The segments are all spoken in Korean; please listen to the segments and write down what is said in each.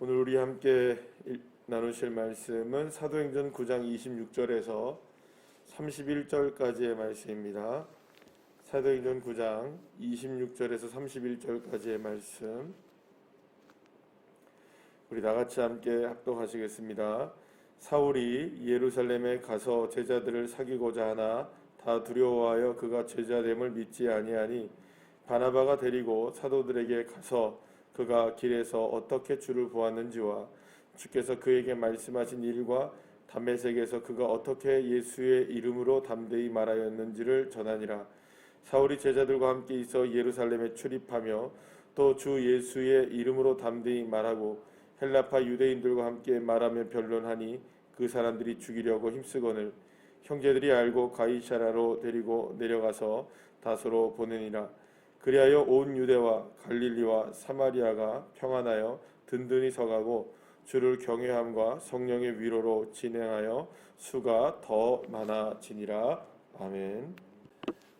오늘 우리 함께 나누실 말씀은 사도행전 9장 26절에서 31절까지의 말씀입니다. 사도행전 9장 26절에서 31절까지의 말씀 우리 다같이 함께 합독하시겠습니다. 사울이 예루살렘에 가서 제자들을 사귀고자 하나 다 두려워하여 그가 제자됨을 믿지 아니하니 바나바가 데리고 사도들에게 가서 그가 길에서 어떻게 주를 보았는지와 주께서 그에게 말씀하신 일과 담메색에서 그가 어떻게 예수의 이름으로 담대히 말하였는지를 전하니라. 사울이 제자들과 함께 있어 예루살렘에 출입하며 또 주 예수의 이름으로 담대히 말하고 헬라파 유대인들과 함께 말하며 변론하니 그 사람들이 죽이려고 힘쓰거늘 형제들이 알고 가이사랴로 데리고 내려가서 다소로 보내니라. 그리하여 온 유대와 갈릴리와 사마리아가 평안하여 든든히 서가고 주를 경외함과 성령의 위로로 진행하여 수가 더 많아지니라. 아멘.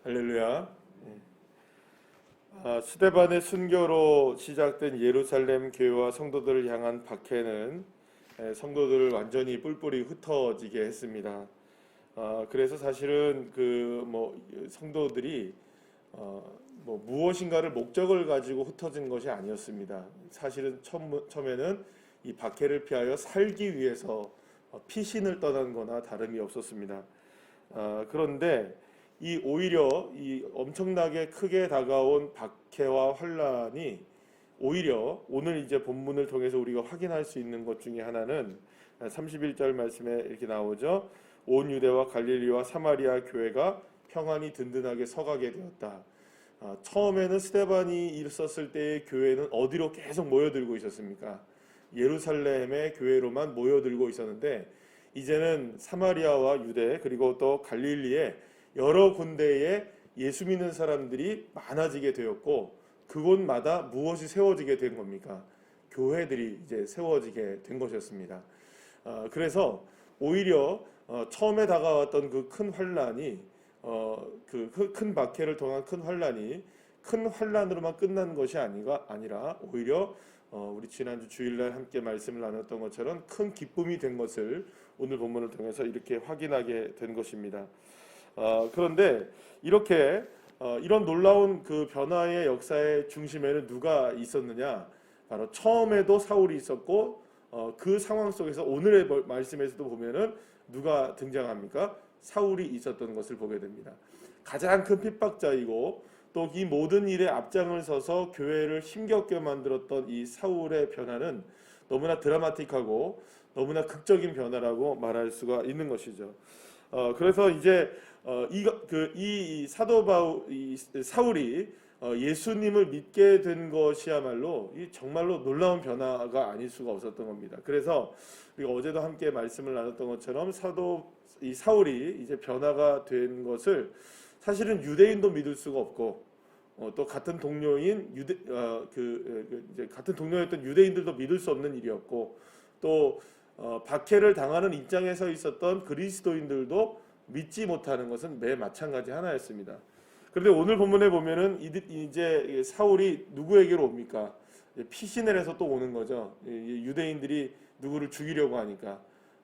할렐루야. 스데반의 순교로 시작된 예루살렘 교회와 성도들을 향한 박해는 성도들을 완전히 뿔뿔이 흩어지게 했습니다. 그래서 사실은 성도들이 무엇인가를 목적을 가지고 흩어진 것이 아니었습니다. 사실은 처음에는 이 박해를 피하여 살기 위해서 피신을 떠난 거나 다름이 없었습니다. 그런데 오히려 이 엄청나게 크게 다가온 박해와 환란이 오히려 오늘 이제 본문을 통해서 우리가 확인할 수 있는 것 중에 하나는 31절 말씀에 이렇게 나오죠. 온 유대와 갈릴리와 사마리아 교회가 평안히 든든하게 서가게 되었다. 처음에는 스데반이 있었을 때의 교회는 어디로 계속 모여들고 있었습니까? 예루살렘의 교회로만 모여들고 있었는데 이제는 사마리아와 유대 그리고 또 갈릴리에 여러 군데에 예수 믿는 사람들이 많아지게 되었고 그곳마다 무엇이 세워지게 된 겁니까? 교회들이 이제 세워지게 된 것이었습니다. 그래서 오히려 처음에 다가왔던 그 큰 환란이 그 큰 박해를 통한 큰 환란이 큰 환란으로만 끝난 것이 아니라 오히려 우리 지난주 주일날 함께 말씀을 나눴던 것처럼 큰 기쁨이 된 것을 오늘 본문을 통해서 이렇게 확인하게 된 것입니다. 그런데 이렇게 이런 놀라운 그 변화의 역사의 중심에는 누가 있었느냐? 바로 처음에도 사울이 있었고 그 상황 속에서 오늘의 말씀에서도 보면은 누가 등장합니까? 사울이 있었던 것을 보게 됩니다. 가장 큰 핍박자이고 또 이 모든 일에 앞장을 서서 교회를 힘겹게 만들었던 이 사울의 변화는 너무나 드라마틱하고 너무나 극적인 변화라고 말할 수가 있는 것이죠. 그래서 이제 이 사울이 예수님을 믿게 된 것이야말로 정말로 놀라운 변화가 아닐 수가 없었던 겁니다. 그래서 우리가 어제도 함께 말씀을 나눴던 것처럼 사울이 이제 변화가 된 것을 사실은 유대인도 믿을 수가 없고 또 같은 동료인 같은 동료였던 유대인들도 믿을 수 없는 일이었고 또 박해를 당하는 입장에 서 있었던 그리스도인들도 믿지 못하는 것은 매 마찬가지 하나였습니다. 그런데 오늘 본문에 보면은 이제 사울이 누구에게로 옵니까? 피신을 해서 또 오는 거죠. 유대인들이 누구를 죽이려고 하니까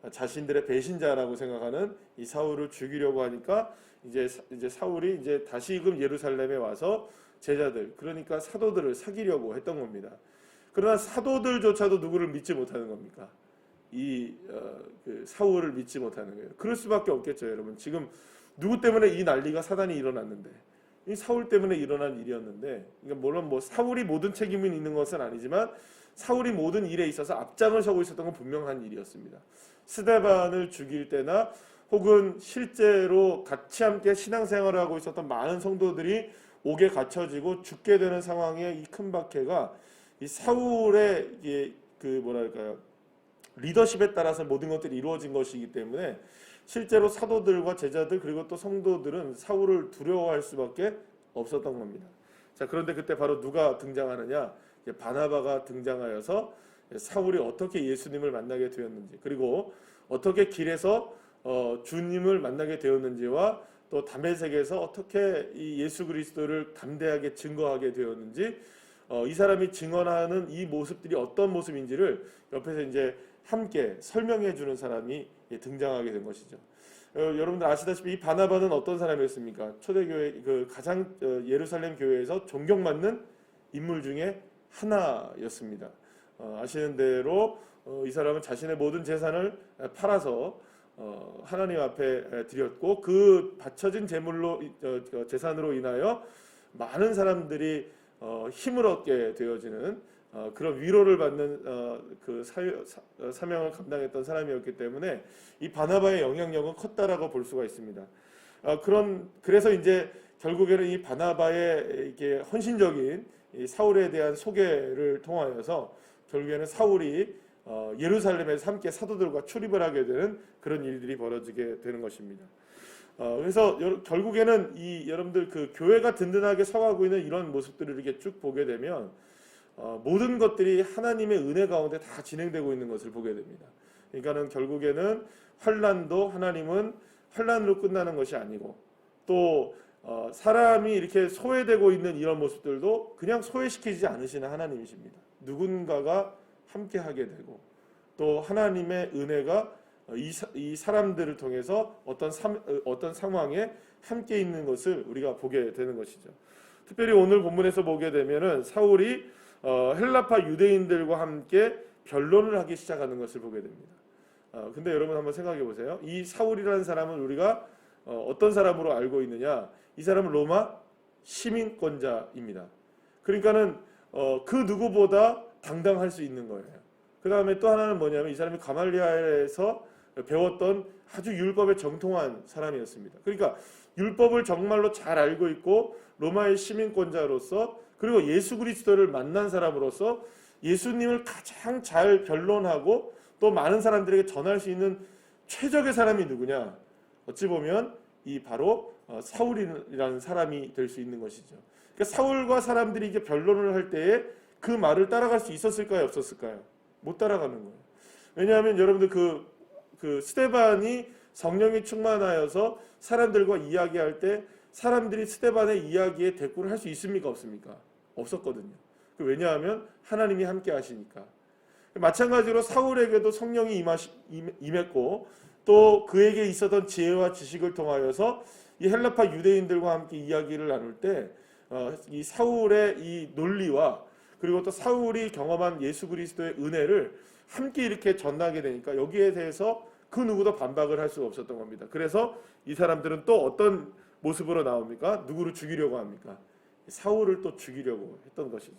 자신들의 배신자라고 생각하는 이 사울을 죽이려고 하니까 이제 사울이 이제 다시금 예루살렘에 와서 제자들 그러니까 사도들을 사귀려고 했던 겁니다. 그러나 사도들조차도 누구를 믿지 못하는 겁니까? 사울을 믿지 못하는 거예요. 그럴 수밖에 없겠죠, 여러분. 지금 누구 때문에 이 난리가 사단이 일어났는데, 이 사울 때문에 일어난 일이었는데, 그러니까 물론 사울이 모든 책임이 있는 것은 아니지만 사울이 모든 일에 있어서 앞장을 서고 있었던 건 분명한 일이었습니다. 스데반을 죽일 때나 혹은 실제로 같이 함께 신앙생활을 하고 있었던 많은 성도들이 옥에 갇혀지고 죽게 되는 상황의 이 큰 박해가 이 사울의 리더십에 따라서 모든 것들이 이루어진 것이기 때문에 실제로 사도들과 제자들 그리고 또 성도들은 사울을 두려워할 수밖에 없었던 겁니다. 자, 그런데 그때 바로 누가 등장하느냐? 바나바가 등장하여서 사울이 어떻게 예수님을 만나게 되었는지 그리고 어떻게 길에서 주님을 만나게 되었는지와 또 담메색에서 어떻게 이 예수 그리스도를 담대하게 증거하게 되었는지 이 사람이 증언하는 이 모습들이 어떤 모습인지를 옆에서 이제 함께 설명해 주는 사람이 등장하게 된 것이죠. 여러분들 아시다시피 이 바나바는 어떤 사람이었습니까? 초대교회 그 가장 예루살렘 교회에서 존경받는 인물 중에 하나였습니다. 아시는 대로 이 사람은 자신의 모든 재산을 팔아서 하나님 앞에 드렸고 그 바쳐진 제물로 재산으로 인하여 많은 사람들이 힘을 얻게 되어지는 그런 위로를 받는 그 사명을 감당했던 사람이었기 때문에 이 바나바의 영향력은 컸다라고 볼 수가 있습니다. 그래서 이제 결국에는 이 바나바의 이게 헌신적인 이 사울에 대한 소개를 통하여서 결국에는 사울이 예루살렘에서 함께 사도들과 출입을 하게 되는 그런 일들이 벌어지게 되는 것입니다. 그래서 결국에는 이 여러분들 그 교회가 든든하게 서가고 있는 이런 모습들을 이렇게 쭉 보게 되면 모든 것들이 하나님의 은혜 가운데 다 진행되고 있는 것을 보게 됩니다. 그러니까는 결국에는 환난도 하나님은 환난으로 끝나는 것이 아니고 또 사람이 이렇게 소외되고 있는 이런 모습들도 그냥 소외시키지 않으시는 하나님이십니다. 누군가가 함께 하게 되고 또 하나님의 은혜가 이 사람들을 통해서 어떤 상황에 함께 있는 것을 우리가 보게 되는 것이죠. 특별히 오늘 본문에서 보게 되면은 사울이 헬라파 유대인들과 함께 변론을 하기 시작하는 것을 보게 됩니다. 근데 여러분 한번 생각해 보세요. 이 사울이라는 사람은 우리가 어떤 사람으로 알고 있느냐? 이 사람은 로마 시민권자입니다. 그러니까는 그 누구보다 당당할 수 있는 거예요. 그 다음에 또 하나는 뭐냐면 이 사람이 가말리엘에서 배웠던 아주 율법에 정통한 사람이었습니다. 그러니까 율법을 정말로 잘 알고 있고 로마의 시민권자로서 그리고 예수 그리스도를 만난 사람으로서 예수님을 가장 잘 변론하고 또 많은 사람들에게 전할 수 있는 최적의 사람이 누구냐? 어찌 보면 이 바로 사울이라는 사람이 될 수 있는 것이죠. 그러니까 사울과 사람들이 이게 변론을 할 때에 그 말을 따라갈 수 있었을까요? 없었을까요? 못 따라가는 거예요. 왜냐하면 여러분들 그 스데반이 성령이 충만하여서 사람들과 이야기할 때 사람들이 스데반의 이야기에 대꾸를 할 수 있습니까? 없습니까? 없었거든요. 왜냐하면 하나님이 함께 하시니까. 마찬가지로 사울에게도 성령이 임했고 또 그에게 있었던 지혜와 지식을 통하여서 이 헬라파 유대인들과 함께 이야기를 나눌 때 이 사울의 이 논리와 그리고 또 사울이 경험한 예수 그리스도의 은혜를 함께 이렇게 전하게 되니까 여기에 대해서 그 누구도 반박을 할 수가 없었던 겁니다. 그래서 이 사람들은 또 어떤 모습으로 나옵니까? 누구를 죽이려고 합니까? 사울을 또 죽이려고 했던 것이죠.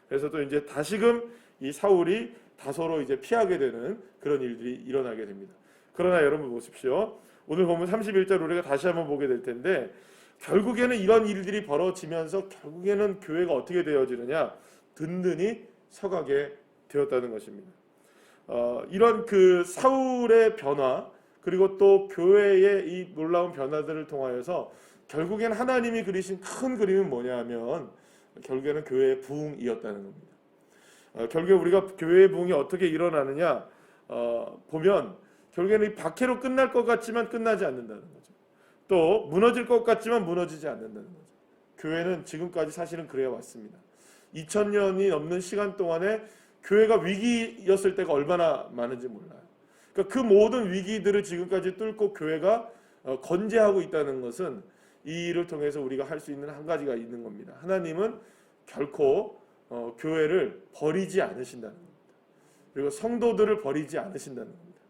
그래서 또 이제 다시금 이 사울이 다소로 이제 피하게 되는 그런 일들이 일어나게 됩니다. 그러나 여러분 보십시오. 오늘 보면 31절 우리가 다시 한번 보게 될 텐데 결국에는 이런 일들이 벌어지면서 결국에는 교회가 어떻게 되어지느냐? 든든히 서가게 되었다는 것입니다. 이런 그 사울의 변화 그리고 또 교회의 이 놀라운 변화들을 통하여서 결국엔 하나님이 그리신 큰 그림은 뭐냐면 결국에는 교회의 부흥이었다는 겁니다. 결국에 우리가 교회의 부흥이 어떻게 일어나느냐 보면 결국에는 이 박해로 끝날 것 같지만 끝나지 않는다는 거죠. 또 무너질 것 같지만 무너지지 않는다는 거죠. 교회는 지금까지 사실은 그래 왔습니다. 2000년이 넘는 시간 동안에 교회가 위기였을 때가 얼마나 많은지 몰라요. 그러니까 그 모든 위기들을 지금까지 뚫고 교회가 건재하고 있다는 것은 이 일을 통해서 우리가 할 수 있는 한 가지가 있는 겁니다. 하나님은 결코 교회를 버리지 않으신다는 겁니다. 그리고 성도들을 버리지 않으신다는 겁니다.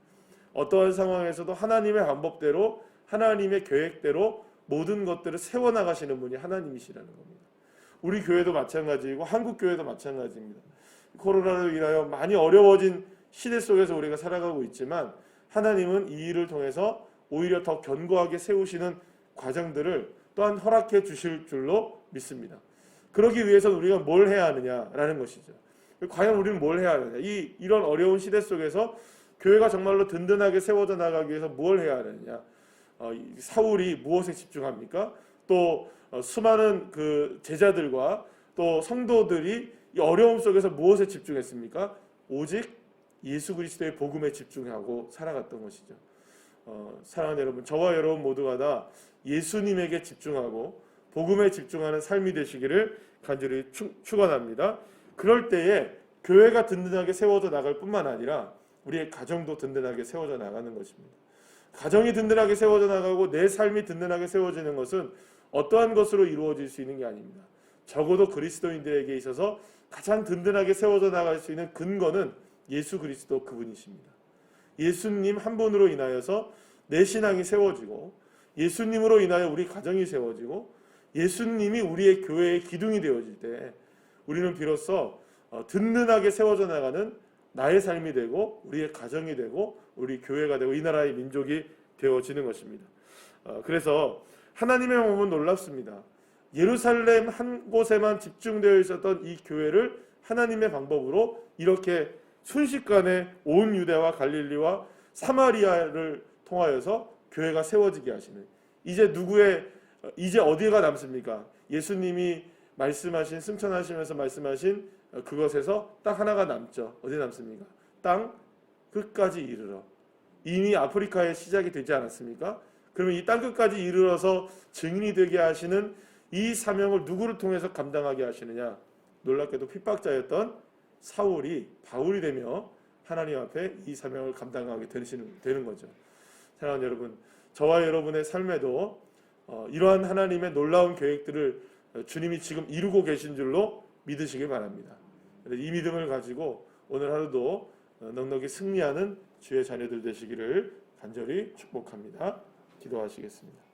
어떠한 상황에서도 하나님의 방법대로 하나님의 계획대로 모든 것들을 세워나가시는 분이 하나님이시라는 겁니다. 우리 교회도 마찬가지이고 한국 교회도 마찬가지입니다. 코로나로 인하여 많이 어려워진 시대 속에서 우리가 살아가고 있지만 하나님은 이 일을 통해서 오히려 더 견고하게 세우시는 과정들을 또한 허락해 주실 줄로 믿습니다. 그러기 위해서는 우리가 뭘 해야 하느냐라는 것이죠. 과연 우리는 뭘 해야 하느냐? 이런 어려운 시대 속에서 교회가 정말로 든든하게 세워져 나가기 위해서 뭘 해야 하느냐? 사울이 무엇에 집중합니까? 또 수많은 그 제자들과 또 성도들이 이 어려움 속에서 무엇에 집중했습니까? 오직 예수 그리스도의 복음에 집중하고 살아갔던 것이죠. 사랑하는 여러분, 저와 여러분 모두가 다 예수님에게 집중하고 복음에 집중하는 삶이 되시기를 간절히 축원합니다. 그럴 때에 교회가 든든하게 세워져 나갈 뿐만 아니라 우리의 가정도 든든하게 세워져 나가는 것입니다. 가정이 든든하게 세워져 나가고 내 삶이 든든하게 세워지는 것은 어떠한 것으로 이루어질 수 있는 게 아닙니다. 적어도 그리스도인들에게 있어서 가장 든든하게 세워져 나갈 수 있는 근거는 예수 그리스도 그분이십니다. 예수님 한 분으로 인하여서 내 신앙이 세워지고, 예수님으로 인하여 우리 가정이 세워지고, 예수님이 우리의 교회의 기둥이 되어질 때 우리는 비로소 든든하게 세워져 나가는 나의 삶이 되고, 우리의 가정이 되고, 우리 교회가 되고, 이 나라의 민족이 되어지는 것입니다. 그래서 하나님의 몸은 놀랍습니다. 예루살렘 한 곳에만 집중되어 있었던 이 교회를 하나님의 방법으로 이렇게 순식간에 온 유대와 갈릴리와 사마리아를 통하여서 교회가 세워지게 하시는, 이제 어디가 남습니까? 예수님이 말씀하신, 승천하시면서 말씀하신 그것에서 딱 하나가 남죠. 어디 남습니까? 땅 끝까지 이르러. 이미 아프리카에 시작이 되지 않았습니까? 그러면 이 땅 끝까지 이르러서 증인이 되게 하시는 이 사명을 누구를 통해서 감당하게 하시느냐? 놀랍게도 핍박자였던 사울이 바울이 되며 하나님 앞에 이 사명을 감당하게 되는 거죠. 사랑하는 여러분, 저와 여러분의 삶에도 이러한 하나님의 놀라운 계획들을 주님이 지금 이루고 계신 줄로 믿으시길 바랍니다. 이 믿음을 가지고 오늘 하루도 넉넉히 승리하는 주의 자녀들 되시기를 간절히 축복합니다. 기도하시겠습니다.